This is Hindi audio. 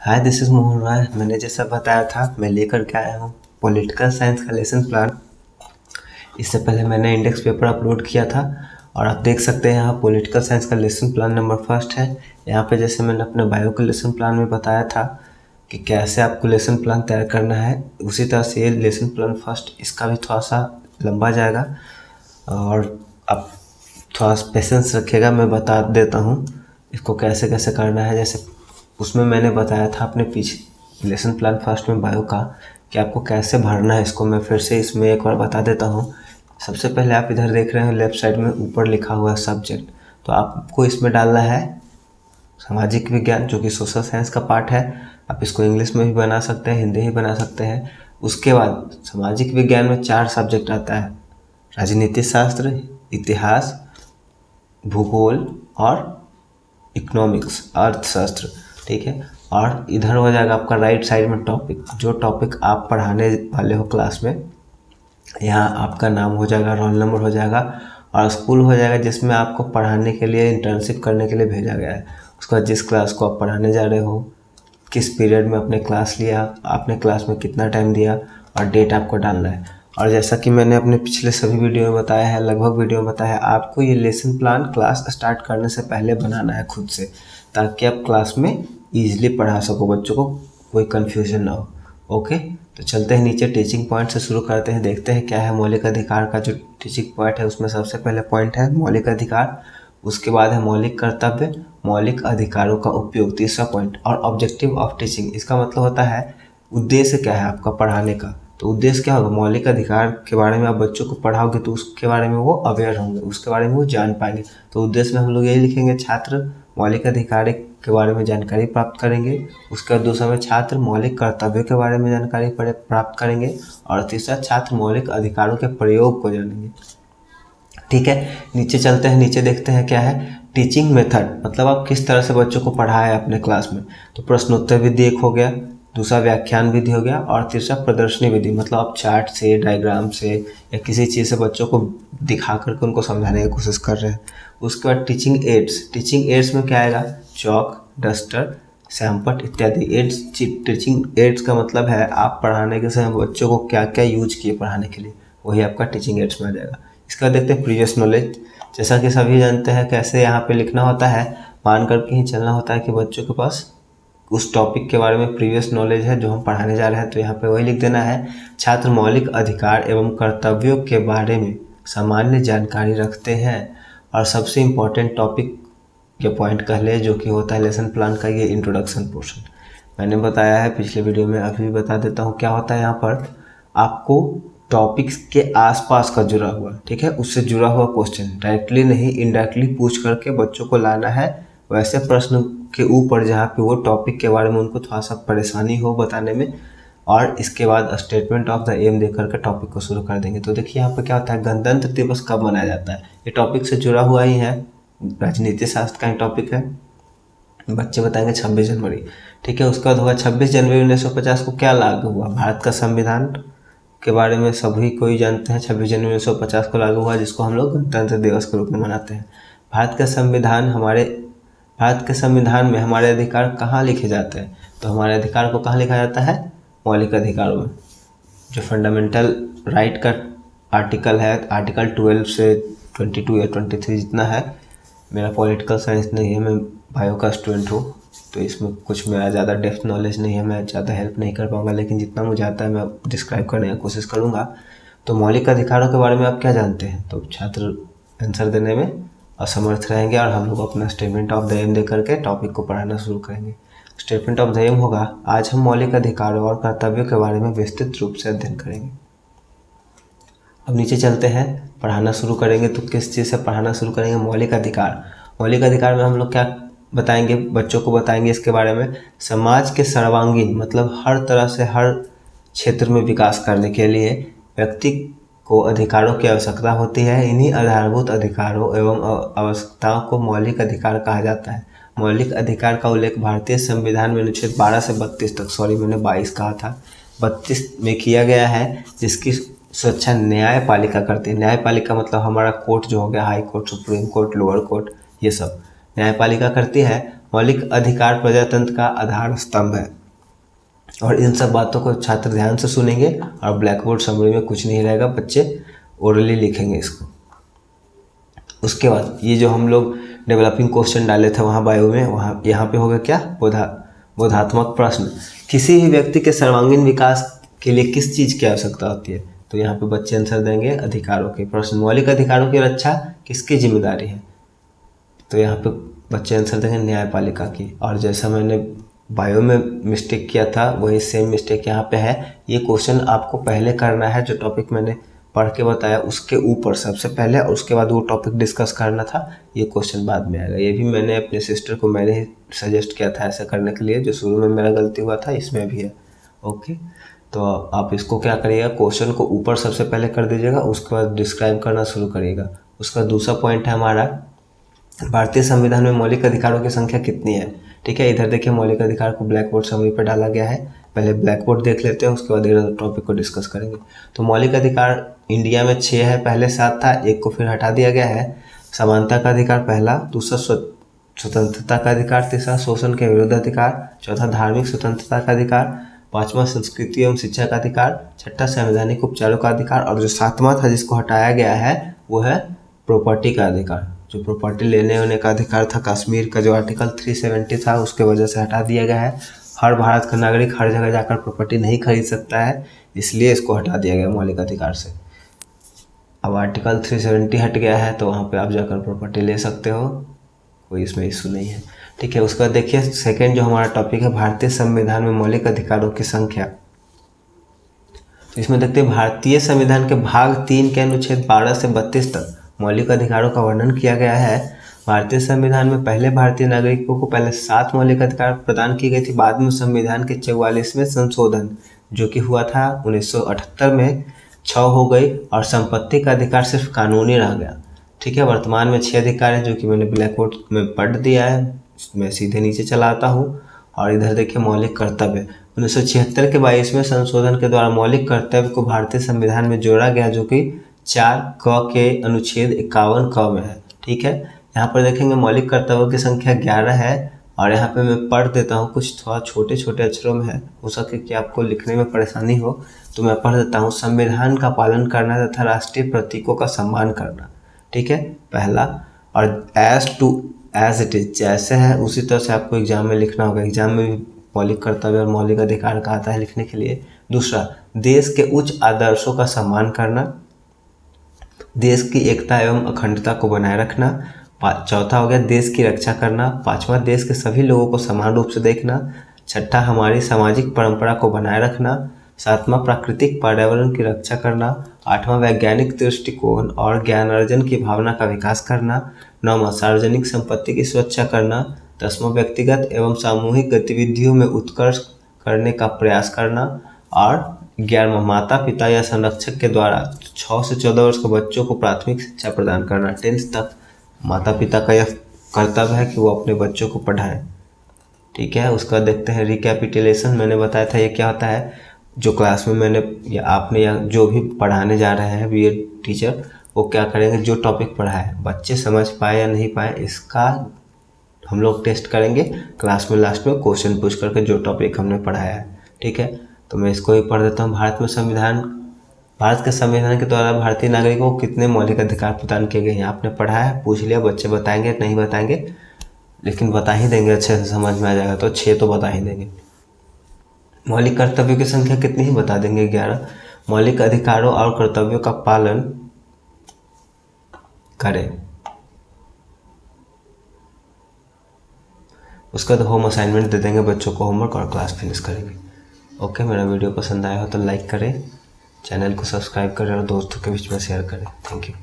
Hi, this is Mohan Roy. मैंने जैसा बताया था मैं लेकर के आया हूँ पॉलिटिकल साइंस का लेसन प्लान। इससे पहले मैंने इंडेक्स पेपर अपलोड किया था और आप देख सकते हैं यहाँ पॉलिटिकल साइंस का लेसन प्लान नंबर फर्स्ट है। यहाँ पे जैसे मैंने अपने बायो के लेसन प्लान में बताया था कि कैसे आपको लेसन प्लान तैयार करना है, उसी तरह से ये लेसन प्लान फर्स्ट इसका भी थोड़ा सा लंबा जाएगा और आप थोड़ा पेशेंस रखिएगा। मैं बता देता हूँ इसको कैसे कैसे करना है। जैसे उसमें मैंने बताया था अपने पीछे लेसन प्लान फर्स्ट में बायो का कि आपको कैसे भरना है। इसको मैं फिर से इसमें एक बार बता देता हूँ। सबसे पहले आप इधर देख रहे हैं लेफ्ट साइड में ऊपर लिखा हुआ है सब्जेक्ट, तो आपको इसमें डालना है सामाजिक विज्ञान, जो कि सोशल साइंस का पार्ट है। आप इसको इंग्लिश में भी बना सकते हैं, हिंदी भी बना सकते हैं। उसके बाद सामाजिक विज्ञान में 4 सब्जेक्ट आता है: राजनीति शास्त्र, इतिहास, भूगोल और इकोनॉमिक्स, अर्थशास्त्र। ठीक है। और इधर हो जाएगा आपका राइट साइड में टॉपिक, जो टॉपिक आप पढ़ाने वाले हो क्लास में। यहाँ आपका नाम हो जाएगा, रोल नंबर हो जाएगा और स्कूल हो जाएगा जिसमें आपको पढ़ाने के लिए, इंटर्नशिप करने के लिए भेजा गया है। उसके बाद जिस क्लास को आप पढ़ाने जा रहे हो, किस पीरियड में आपने क्लास लिया, आपने क्लास में कितना टाइम दिया और डेट आपको डालना है। और जैसा कि मैंने अपने पिछले सभी वीडियो में बताया है, लगभग वीडियो में बताया है, आपको ये लेसन प्लान क्लास स्टार्ट करने से पहले बनाना है खुद से, ताकि आप क्लास में ईजिली पढ़ा सको, बच्चों को कोई कन्फ्यूजन ना हो। ओके, तो चलते हैं नीचे, टीचिंग पॉइंट से शुरू करते हैं। देखते हैं क्या है मौलिक अधिकार का जो टीचिंग पॉइंट है। उसमें सबसे पहले पॉइंट है मौलिक अधिकार, उसके बाद है मौलिक कर्तव्य, मौलिक अधिकारों का उपयोग, तीसरा पॉइंट, और ऑब्जेक्टिव ऑफ टीचिंग। इसका मतलब होता है उद्देश्य क्या है आपका पढ़ाने का। तो उद्देश्य क्या होगा, मौलिक अधिकार के बारे में आप बच्चों को पढ़ाओगे तो उसके बारे में वो अवेयर होंगे, उसके बारे में वो जान पाएंगे। तो उद्देश्य में हम लोग यही लिखेंगे, छात्र मौलिक अधिकार के बारे में जानकारी प्राप्त करेंगे। उसके बाद दूसरा में छात्र मौलिक कर्तव्यों के बारे में जानकारी प्राप्त करेंगे और तीसरा छात्र मौलिक अधिकारों के प्रयोग को जानेंगे। ठीक है, नीचे चलते हैं, नीचे देखते हैं क्या है टीचिंग मेथड, मतलब आप किस तरह से बच्चों को पढ़ाए अपने क्लास में। तो प्रश्नोत्तर विधि एक हो गया, दूसरा व्याख्यान विधि हो गया और तीसरा प्रदर्शनी विधि, मतलब आप चार्ट से, डायग्राम से या किसी चीज़ से बच्चों को दिखा करके उनको समझाने की कोशिश कर रहे हैं। उसके बाद टीचिंग एड्स, टीचिंग एड्स में क्या आएगा, चौक, डस्टर, सैमपट इत्यादि। एड्स, टीचिंग एड्स का मतलब है आप पढ़ाने के समय बच्चों को क्या क्या यूज किए पढ़ाने के लिए, वही आपका टीचिंग एड्स में आ जाएगा। इसका देखते हैं प्रीवियस नॉलेज। जैसा कि सभी जानते हैं कैसे यहाँ पे लिखना होता है, मान करके ही चलना होता है कि बच्चों के पास उस टॉपिक के बारे में प्रीवियस नॉलेज है जो हम पढ़ाने जा रहे हैं। तो यहाँ पे वही लिख देना है, छात्र मौलिक अधिकार एवं कर्तव्यों के बारे में सामान्य जानकारी रखते हैं। और सबसे इम्पोर्टेंट टॉपिक या पॉइंट कह ले जो कि होता है लेसन प्लान का, ये इंट्रोडक्शन पोर्शन मैंने बताया है पिछले वीडियो में, अभी भी बता देता हूँ। क्या होता है यहाँ पर, आपको टॉपिक्स के आसपास का जुड़ा हुआ, ठीक है, उससे जुड़ा हुआ क्वेश्चन डायरेक्टली नहीं, इनडायरेक्टली पूछ करके बच्चों को लाना है वैसे प्रश्न के ऊपर जहाँ पे वो टॉपिक के बारे में उनको थोड़ा सा परेशानी हो बताने में। और इसके बाद स्टेटमेंट ऑफ द एम देकर के टॉपिक को शुरू कर देंगे। तो देखिए यहाँ पे क्या होता है, गणतंत्र दिवस कब मनाया जाता है, ये टॉपिक से जुड़ा हुआ ही है, राजनीति शास्त्र का ही टॉपिक है। बच्चे बताएंगे 26 जनवरी, ठीक है। उसके बाद होगा 26 जनवरी 1950 को क्या लागू हुआ, भारत का संविधान के बारे में सभी कोई जानते हैं। 26 जनवरी 1950 को लागू हुआ, जिसको हम लोग गणतंत्र दिवस के रूप में मनाते हैं। भारत का संविधान, भारत के संविधान में हमारे अधिकार कहाँ लिखे जाते हैं, तो हमारे अधिकार को कहाँ लिखा जाता है, मौलिक अधिकारों में। जो फंडामेंटल राइट का आर्टिकल है, आर्टिकल 12 से 22 या 23 जितना है। मेरा पॉलिटिकल साइंस नहीं है, मैं बायो का स्टूडेंट हूँ, तो इसमें कुछ मेरा ज़्यादा डेप्थ नॉलेज नहीं है, मैं ज़्यादा हेल्प नहीं कर पाऊँगा, लेकिन जितना मुझे आता है मैं डिस्क्राइब करने की कोशिश करूँगा। तो मौलिक अधिकारों के बारे में आप क्या जानते हैं, तो छात्र आंसर देने में असमर्थ रहेंगे और हम लोग अपना स्टेटमेंट ऑफ द एम दे करके टॉपिक को पढ़ाना शुरू करेंगे। स्टेटमेंट ऑफ द एम होगा, आज हम मौलिक अधिकारों और कर्तव्यों के बारे में विस्तृत रूप से अध्ययन करेंगे। अब नीचे चलते हैं, पढ़ाना शुरू करेंगे। तो किस चीज़ से पढ़ाना शुरू करेंगे, मौलिक अधिकार। मौलिक अधिकार में हम लोग क्या बताएंगे, बच्चों को बताएंगे इसके बारे में, समाज के सर्वांगीण, मतलब हर तरह से हर क्षेत्र में विकास करने के लिए व्यक्ति को अधिकारों की आवश्यकता होती है। इन्हीं आधारभूत अधिकारों एवं आवश्यकताओं को मौलिक अधिकार कहा जाता है। मौलिक अधिकार का उल्लेख भारतीय संविधान में अनुच्छेद 12 से 32 तक, सॉरी मैंने 22 कहा था, 32 में किया गया है, जिसकी सुरक्षा न्यायपालिका करती है। न्यायपालिका मतलब हमारा कोर्ट जो हो गया, high court, supreme court, lower court, ये सब न्यायपालिका करती है। मौलिक अधिकार प्रजातंत्र का आधार स्तंभ है। और इन सब बातों को छात्र ध्यान से सुनेंगे और ब्लैक बोर्ड समरी में कुछ नहीं रहेगा, बच्चे ओरली लिखेंगे इसको। उसके बाद ये जो हम लोग डेवलपिंग क्वेश्चन डाले थे वहाँ बायो में, वहाँ यहाँ पे होगा क्या, बोधात्मक प्रश्न। किसी भी व्यक्ति के सर्वांगीण विकास के लिए किस चीज़ की आवश्यकता होती है? तो यहाँ पे बच्चे आंसर देंगे अधिकारों के। प्रश्न, मौलिक अधिकारों की रक्षा किसकी जिम्मेदारी है? तो यहाँ पे बच्चे आंसर देंगे न्यायपालिका की। और जैसा मैंने बायो में मिस्टेक किया था वही सेम मिस्टेक यहाँ पे है। ये क्वेश्चन आपको पहले करना है, जो टॉपिक मैंने पढ़ के बताया उसके ऊपर सबसे पहले, और उसके बाद वो टॉपिक डिस्कस करना था। ये क्वेश्चन बाद में आएगा। ये भी मैंने अपने सिस्टर को मैंने ही सजेस्ट किया था ऐसा करने के लिए, जो शुरू में मेरा गलती हुआ था, इसमें भी है। ओके, तो आप इसको क्या करिएगा, क्वेश्चन को ऊपर सबसे पहले कर दीजिएगा, उसके बाद डिस्क्राइब करना शुरू करिएगा। उसका दूसरा पॉइंट है हमारा, भारतीय संविधान में मौलिक अधिकारों की संख्या कितनी है? ठीक है, इधर देखिए मौलिक अधिकार को ब्लैक बोर्ड समरी पर डाला गया है। पहले ब्लैक बोर्ड देख लेते हैं, उसके बाद इधर टॉपिक को डिस्कस करेंगे। तो मौलिक अधिकार इंडिया में 6 है, पहले 7 था, एक को फिर हटा दिया गया है। समानता का अधिकार पहला, दूसरा स्वतंत्रता का अधिकार, तीसरा शोषण के विरुद्ध अधिकार, चौथा धार्मिक स्वतंत्रता का अधिकार, पांचवा संस्कृति एवं शिक्षा का अधिकार, छठा संवैधानिक उपचारों का अधिकार, और जो 7वां था जिसको हटाया गया है वो है प्रॉपर्टी का अधिकार। जो प्रॉपर्टी लेने होने का अधिकार था, कश्मीर का जो आर्टिकल 370 था उसके वजह से हटा दिया गया है। हर भारत का नागरिक हर जगह जाकर प्रॉपर्टी नहीं खरीद सकता है, इसलिए इसको हटा दिया गया मौलिक अधिकार से। अब आर्टिकल 370 हट गया है तो वहाँ पे आप जाकर प्रॉपर्टी ले सकते हो, कोई इसमें इशू नहीं है। ठीक है, उसका देखिए सेकेंड जो हमारा टॉपिक है, भारतीय संविधान में मौलिक अधिकारों की संख्या। इसमें देखते हैं भारतीय संविधान के भाग 3 के अनुच्छेद 12 से 32 तक मौलिक अधिकारों का वर्णन किया गया है। भारतीय संविधान में पहले भारतीय नागरिकों को पहले 7 मौलिक अधिकार प्रदान की गई थी। बाद में संविधान के 44वें संशोधन जो कि हुआ था 1978 में 6 हो गई, और संपत्ति का अधिकार सिर्फ कानूनी रह गया। ठीक है, वर्तमान में 6 अधिकार है जो कि मैंने ब्लैक बोर्ड में पढ़ दिया है। मैं सीधे नीचे चलाता हूँ और इधर देखिए मौलिक कर्तव्य 1976 के 22वें संशोधन के द्वारा मौलिक कर्तव्य को भारतीय संविधान में जोड़ा गया, जो कि 4 क के अनुच्छेद 51 क में है। ठीक है, यहाँ पर देखेंगे मौलिक कर्तव्यों की संख्या 11 है, और यहाँ पे मैं पढ़ देता हूँ, कुछ थोड़ा छोटे छोटे अक्षरों में है, हो सके कि आपको लिखने में परेशानी हो तो मैं पढ़ देता हूँ। संविधान का पालन करना तथा राष्ट्रीय प्रतीकों का सम्मान करना। ठीक है, पहला। और एज इट इज, जैसे है उसी तरह से आपको एग्जाम में लिखना होगा। एग्जाम में भी मौलिक कर्तव्य और मौलिक अधिकार का आता है लिखने के लिए। दूसरा, देश के उच्च आदर्शों का सम्मान करना, देश की एकता एवं अखंडता को बनाए रखना। चौथा हो गया देश की रक्षा करना। पांचवा, देश के सभी लोगों को समान रूप से देखना। छठा, हमारी सामाजिक परंपरा को बनाए रखना। सातवां, प्राकृतिक पर्यावरण की रक्षा करना। आठवां, वैज्ञानिक दृष्टिकोण और ज्ञान अर्जन की भावना का विकास करना। नौवां, सार्वजनिक संपत्ति की सुरक्षा करना। 10वां, व्यक्तिगत एवं सामूहिक गतिविधियों में उत्कर्ष करने का प्रयास करना। और 11वां, माता पिता या संरक्षक के द्वारा 6 से 14 वर्ष के बच्चों को प्राथमिक शिक्षा प्रदान करना। 10th तक माता पिता का यह कर्तव्य है कि वो अपने बच्चों को पढ़ाएं। ठीक है, उसका देखते हैं रिकैपिटुलेशन। मैंने बताया था ये क्या होता है। जो क्लास में मैंने या आपने या जो भी पढ़ाने जा रहे हैं बीएड टीचर, वो क्या करेंगे, जो टॉपिक पढ़ा है बच्चे समझ पाए या नहीं पाए इसका हम लोग टेस्ट करेंगे क्लास में लास्ट में क्वेश्चन पूछ करके, जो टॉपिक हमने पढ़ाया है। ठीक है, तो मैं इसको ही पढ़ देता हूँ। भारत के संविधान के द्वारा भारतीय नागरिकों को कितने मौलिक अधिकार प्रदान किए गए हैं? आपने पढ़ा है, पूछ लिया, बच्चे बताएंगे नहीं बताएंगे, लेकिन बता ही देंगे, अच्छे से समझ में आ जाएगा तो 6 तो बता ही देंगे। मौलिक कर्तव्यों की संख्या कितनी ही बता देंगे, 11। मौलिक अधिकारों और कर्तव्यों का पालन करें। उसका तो होम असाइनमेंट दे देंगे बच्चों को, होमवर्क, और क्लास फिनिश करेंगे। ओके, मेरा वीडियो पसंद आया हो तो लाइक करें, चैनल को सब्सक्राइब करें और दोस्तों के बीच में शेयर करें। Thank you.